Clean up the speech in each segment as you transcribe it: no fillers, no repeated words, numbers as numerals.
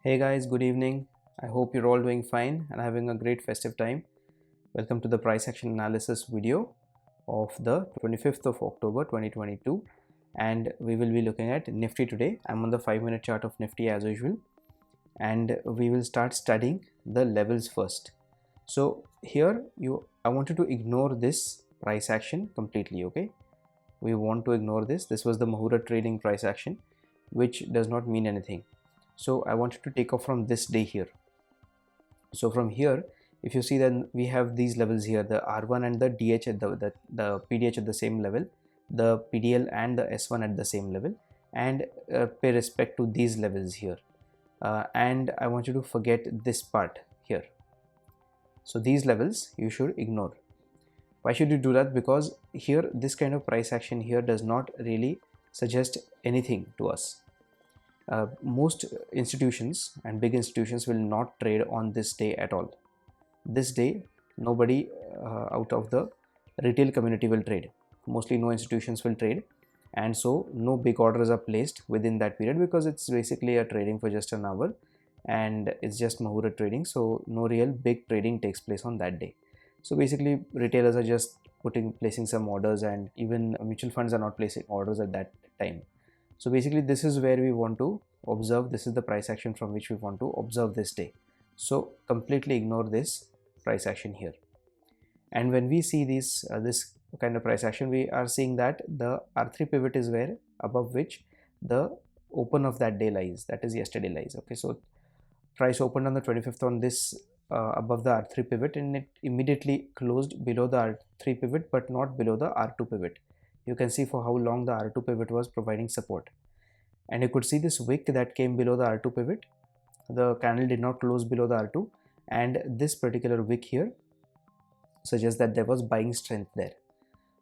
Hey guys, good evening. I hope you're all doing fine and having a great festive time. Welcome to the price action analysis video of the 25th of October 2022, and we will be looking at Nifty today. I'm on the 5-minute chart of Nifty as usual, and we will start studying the levels first. So here I want you to ignore this price action completely, okay? We want to ignore this. This was the Muhurat trading price action, which does not mean anything. So I want you to take off from this day here. So from here, if you see, then we have these levels here, the R1 and the DH at the PDH at the same level, the PDL and the S1 at the same level, and pay respect to these levels here. And I want you to forget this part here. So these levels you should ignore. Why should you do that? Because here this kind of price action here does not really suggest anything to us. Most institutions and big institutions will not trade on this day at all. This day nobody out of the retail community will trade. Mostly no institutions will trade, and so no big orders are placed within that period, because it's basically a trading for just an hour and it's just Muhurat trading, so no real big trading takes place on that day. So basically retailers are just placing some orders, and even mutual funds are not placing orders at that time. So basically this is where we want to observe. This is the price action from which we want to observe this day. So completely ignore this price action here. And when we see this kind of price action, we are seeing that the R3 pivot is where above which the open of that day lies, that is yesterday lies. Okay, so price opened on the 25th on this above the R3 pivot, and it immediately closed below the R3 pivot but not below the R2 pivot. You can see for how long the R2 pivot was providing support, and you could see this wick that came below the R2 pivot. The candle did not close below the R2, and this particular wick here suggests that there was buying strength there.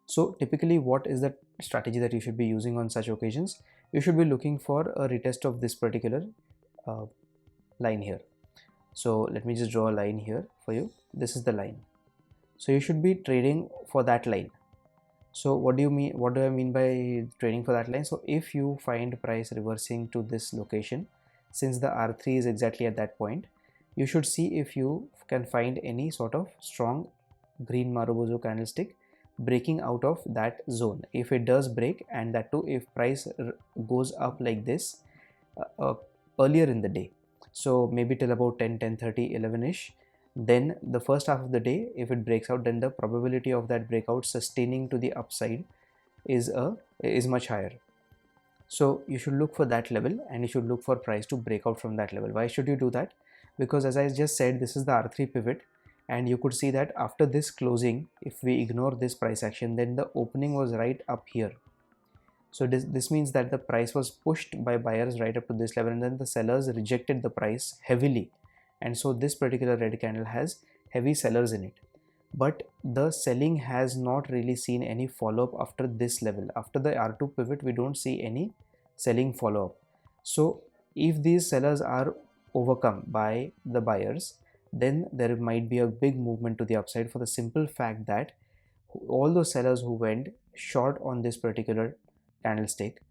So typically, what is the strategy that you should be using on such occasions? You should be looking for a retest of this particular line here. So let me just draw a line here for you. This is the line. So you should be trading for that line. So what do I mean by trading for that line? So if you find price reversing to this location, since the R3 is exactly at that point, you should see if you can find any sort of strong green Marubozu candlestick breaking out of that zone. If it does break, and that too if price goes up like this earlier in the day, so maybe till about 10, 10:30, 11ish, then the first half of the day, if it breaks out, then the probability of that breakout sustaining to the upside is much higher. So you should look for that level, and you should look for price to break out from that level. Why should you do that? Because as I just said, this is the R3 pivot, and you could see that after this closing, if we ignore this price action, then the opening was right up here. So this means that the price was pushed by buyers right up to this level, and then the sellers rejected the price heavily, and so this particular red candle has heavy sellers in it. But the selling has not really seen any follow-up after this level. After the R2 pivot, we don't see any selling follow-up. So if these sellers are overcome by the buyers, then there might be a big movement to the upside, for the simple fact that all those sellers who went short on this particular candlestick,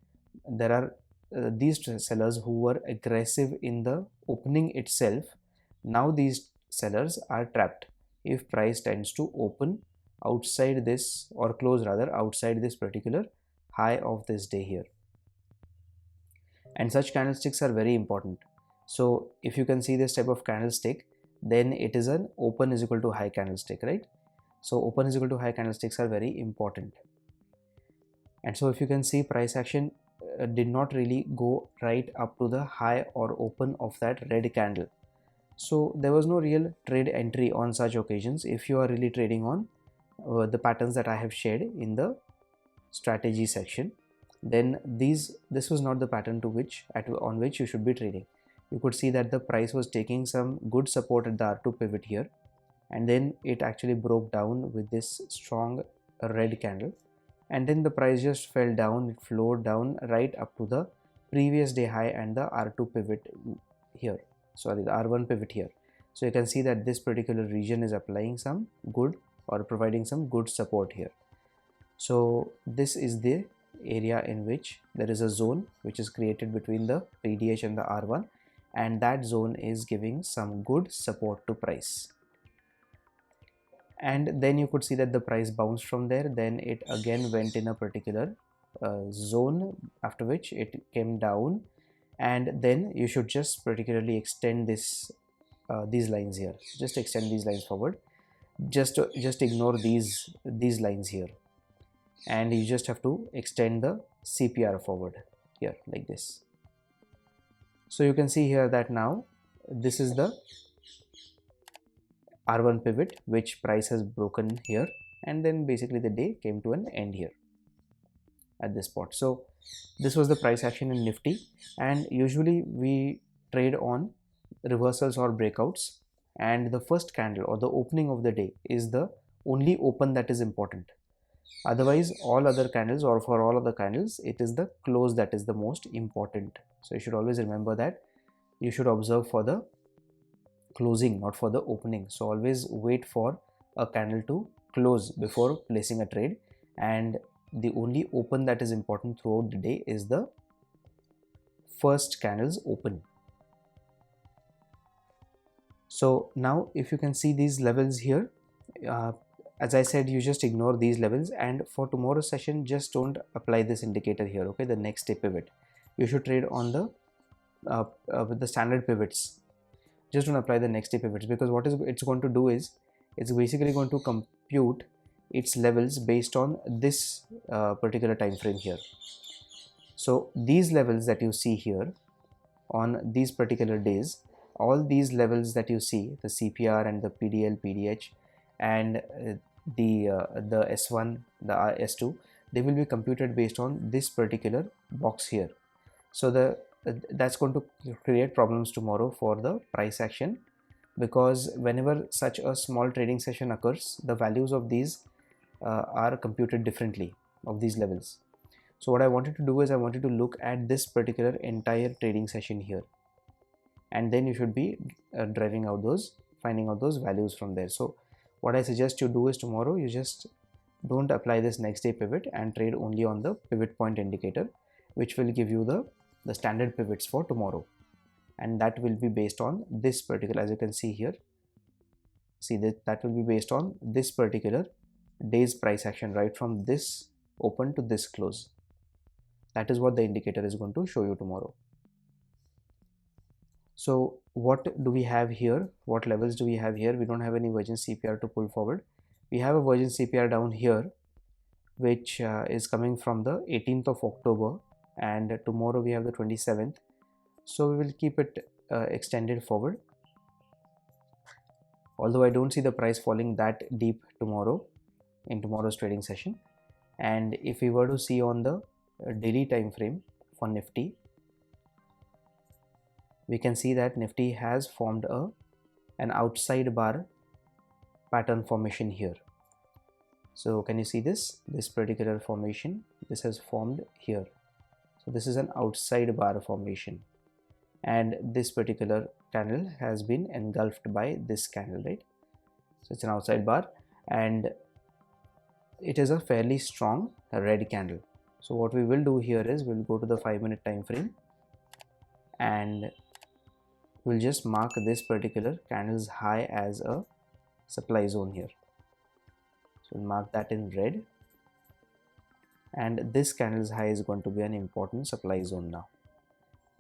there are these sellers who were aggressive in the opening itself. Now these sellers are trapped if price tends to open outside this, or close rather outside this particular high of this day here. And such candlesticks are very important. So if you can see this type of candlestick, then it is an open is equal to high candlestick, right? So open is equal to high candlesticks are very important. And so if you can see, price action did not really go right up to the high or open of that red candle. So there was no real trade entry on such occasions if you are really trading on the patterns that I have shared in the strategy section. Then this was not the pattern on which you should be trading. You could see that the price was taking some good support at the R2 pivot here, and then it actually broke down with this strong red candle, and then the price just fell down. It flowed down right up to the previous day high and the R2 pivot here, sorry, the R1 pivot here. So you can see that this particular region is applying some good, or providing some good support here. So this is the area in which there is a zone which is created between the PDH and the R1, and that zone is giving some good support to price. And then you could see that the price bounced from there, then it again went in a particular zone, after which it came down, and then you should just particularly extend this these lines here. Just extend these lines forward, just ignore these lines here, and you just have to extend the CPR forward here like this. So you can see here that now this is the R1 pivot which price has broken here, and then basically the day came to an end here at this spot. So this was the price action in Nifty, and usually we trade on reversals or breakouts, and the first candle or the opening of the day is the only open that is important. Otherwise, all other candles, or for all other candles, it is the close that is the most important. So you should always remember that you should observe for the closing, not for the opening. So always wait for a candle to close before placing a trade, and the only open that is important throughout the day is the first candle's open. So now if you can see these levels here, as I said, you just ignore these levels, and for tomorrow's session just don't apply this indicator here, okay, the next day pivot. You should trade on the with the standard pivots. Just don't apply the next day pivots, because what it's going to do is it's basically going to compute its levels based on this particular time frame here. So these levels that you see here on these particular days, all these levels that you see, the CPR and the PDL, PDH, and the S1, the S2, they will be computed based on this particular box here. So that's going to create problems tomorrow for the price action, because whenever such a small trading session occurs, the values of these are computed differently, of these levels. So what I wanted to do is I wanted to look at this particular entire trading session here, and then you should be finding out those values from there. So what I suggest you do is tomorrow you just don't apply this next day pivot and trade only on the pivot point indicator, which will give you the standard pivots for tomorrow, and that will be based on this particular, as you can see here, see that will be based on this particular day's price action, right from this open to this close. That is what the indicator is going to show you tomorrow. So what do we have here? What levels do we have here? We don't have any virgin CPR to pull forward. We have a virgin CPR down here, which is coming from the 18th of October, and tomorrow we have the 27th. So we will keep it extended forward. Although I don't see the price falling that deep tomorrow in tomorrow's trading session. And if we were to see on the daily time frame for Nifty, we can see that Nifty has formed an outside bar pattern formation here. So can you see this particular formation? This has formed here. So this is an outside bar formation, and this particular candle has been engulfed by this candle, right? So it's an outside bar, and it is a fairly strong red candle. So what we will do here is we'll go to the 5-minute time frame, and we'll just mark this particular candle's high as a supply zone here. So we'll mark that in red, and this candle's high is going to be an important supply zone now.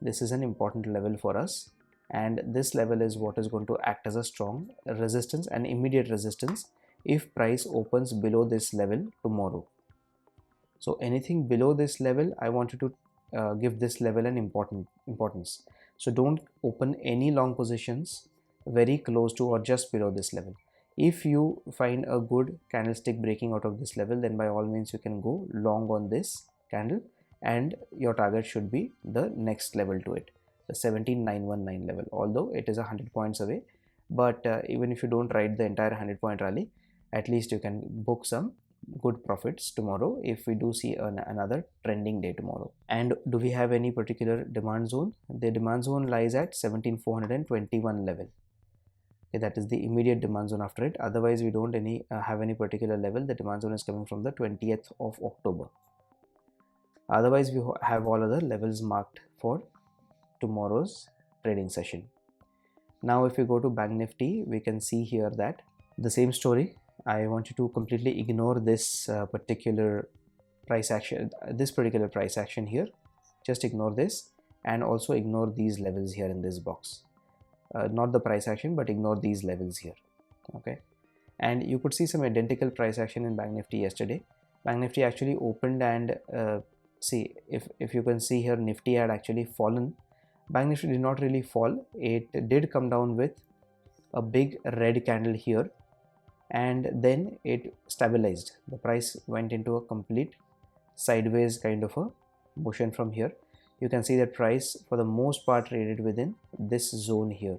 This is an important level for us, and this level is what is going to act as a strong resistance and immediate resistance if price opens below this level tomorrow. So anything below this level, I want you to give this level an importance. So don't open any long positions very close to or just below this level. If you find a good candlestick breaking out of this level, then by all means you can go long on this candle, and your target should be the next level to it, the 17919 level, although it is 100 points away. But even if you don't ride the entire 100-point rally, at least you can book some good profits tomorrow if we do see another trending day tomorrow. And do we have any particular demand zone? The demand zone lies at 17421 level. Okay, that is the immediate demand zone after it. Otherwise we don't have any particular level. The demand zone is coming from the 20th of October. Otherwise we have all other levels marked for tomorrow's trading session. Now if we go to Bank Nifty, we can see here that the same story. I want you to completely ignore this particular price action here. Just ignore this, and also ignore these levels here in this box. Not the price action, but ignore these levels here. Okay, and you could see some identical price action in Bank Nifty yesterday. Bank Nifty actually opened, and see, if you can see here, Nifty had actually fallen. Bank Nifty did not really fall. It did come down with a big red candle here, and then it stabilized. The price went into a complete sideways kind of a motion from here. You can see that price for the most part traded within this zone here.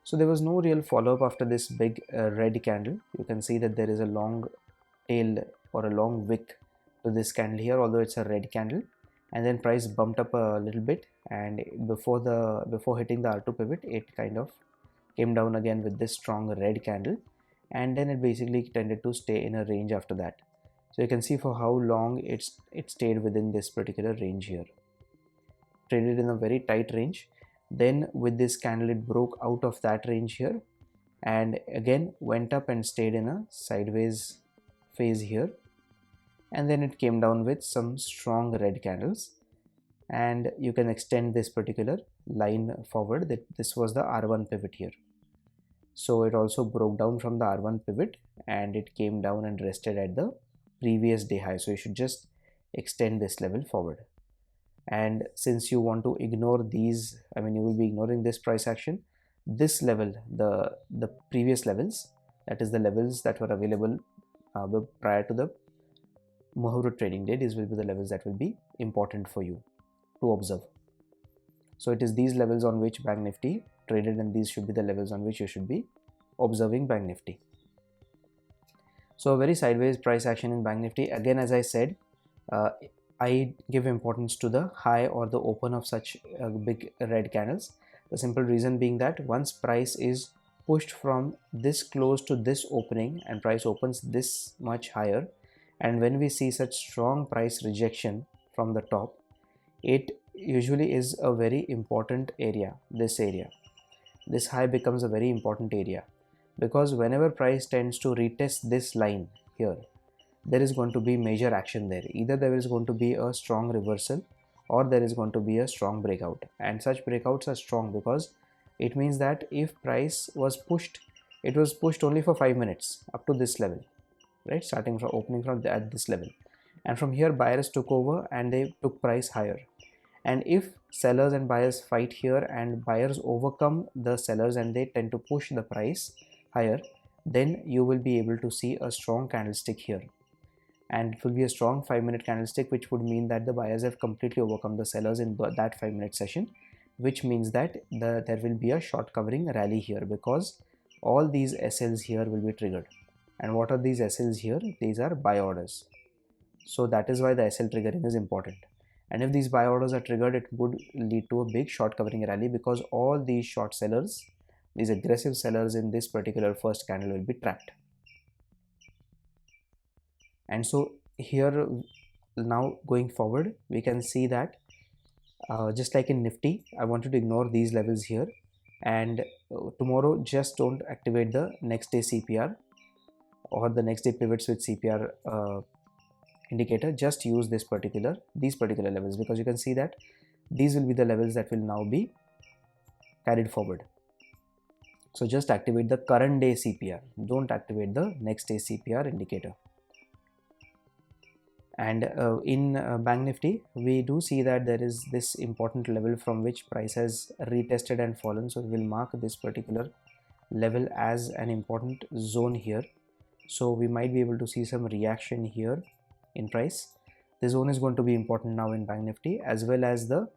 So there was no real follow-up after this big red candle. You can see that there is a long tail or a long wick to this candle here, although it's a red candle, and then price bumped up a little bit, and before hitting the R2 pivot, it kind of came down again with this strong red candle, and then it basically tended to stay in a range after that. So you can see for how long it stayed within this particular range here. Traded in a very tight range. Then with this candle, it broke out of that range here, and again went up and stayed in a sideways phase here, and then it came down with some strong red candles, and you can extend this particular line forward that this was the R1 pivot here. So it also broke down from the R1 pivot, and it came down and rested at the previous day high. So you should just extend this level forward. And since you want to ignore these, you will be ignoring this price action, this level, the previous levels, that is the levels that were available prior to the Muhurut trading day, these will be the levels that will be important for you to observe. So it is these levels on which Bank Nifty traded, and these should be the levels on which you should be observing Bank Nifty. So a very sideways price action in Bank Nifty. Again, as I said, I give importance to the high or the open of such big red candles. The simple reason being that once price is pushed from this close to this opening, and price opens this much higher, and when we see such strong price rejection from the top, it usually is a very important area. This high becomes a very important area, because whenever price tends to retest this line here, there is going to be major action there. Either there is going to be a strong reversal, or there is going to be a strong breakout, and such breakouts are strong because it means that if price was pushed, it was pushed only for 5 minutes up to this level, right, starting from opening from at this level, and from here buyers took over and they took price higher. And if sellers and buyers fight here and buyers overcome the sellers and they tend to push the price higher, then you will be able to see a strong candlestick here, and it will be a strong 5-minute candlestick, which would mean that the buyers have completely overcome the sellers in that 5-minute session, which means that there will be a short covering rally here, because all these SLs here will be triggered. And what are these SLs here? These are buy orders. So that is why the SL triggering is important. And if these buy orders are triggered, it would lead to a big short covering rally, because all these short sellers, these aggressive sellers in this particular first candle will be trapped. And so here, now going forward, we can see that just like in Nifty, I want you to ignore these levels here, and tomorrow just don't activate the next day CPR or the next day pivots with CPR indicator. Just use these particular levels, because you can see that these will be the levels that will now be carried forward. So just activate the current day CPR, don't activate the next day CPR indicator. And in Bank Nifty, we do see that there is this important level from which price has retested and fallen. So we will mark this particular level as an important zone here. So we might be able to see some reaction here in price. This zone is going to be important now in Bank Nifty, as well as the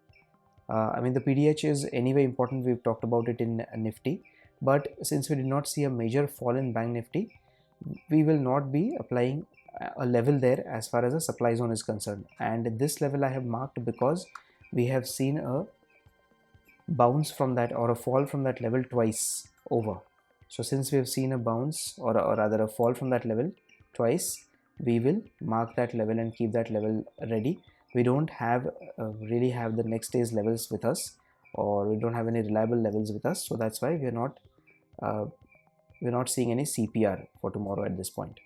the PDH is anyway important. We've talked about it in Nifty, but since we did not see a major fall in Bank Nifty, we will not be applying a level there as far as the supply zone is concerned. And this level I have marked because we have seen a bounce from that, or a fall from that level twice over. So since we have seen a bounce, or rather a fall from that level twice, we will mark that level and keep that level ready. We don't have really have the next day's levels with us, or we don't have any reliable levels with us, so that's why we're not seeing any CPR for tomorrow at this point.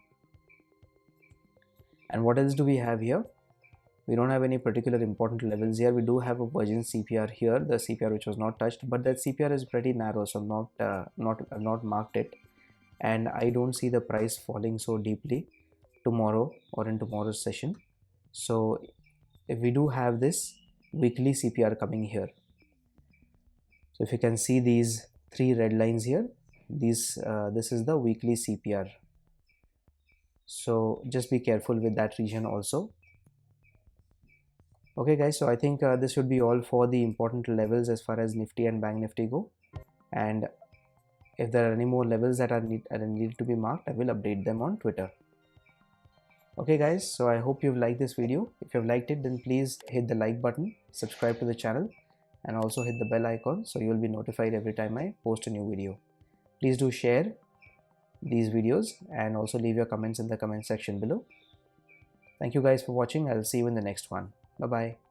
And what else do we have here? We don't have any particular important levels here. We do have a virgin CPR here, the CPR which was not touched, but that CPR is pretty narrow, so I'm not marked it, and I don't see the price falling so deeply tomorrow or in tomorrow's session. So if we do have this weekly CPR coming here, so if you can see these three red lines here, this is the weekly CPR. So just be careful with that region also. Okay guys, so I think this should be all for the important levels as far as Nifty and Bank Nifty go, and if there are any more levels that are need to be marked, I will update them on Twitter. Okay guys, so I hope you've liked this video. If you've liked it, then please hit the like button, subscribe to the channel, and also hit the bell icon so you'll be notified every time I post a new video. Please do share these videos and also leave your comments in the comment section below. Thank you guys for watching. I'll see you in the next one. Bye bye.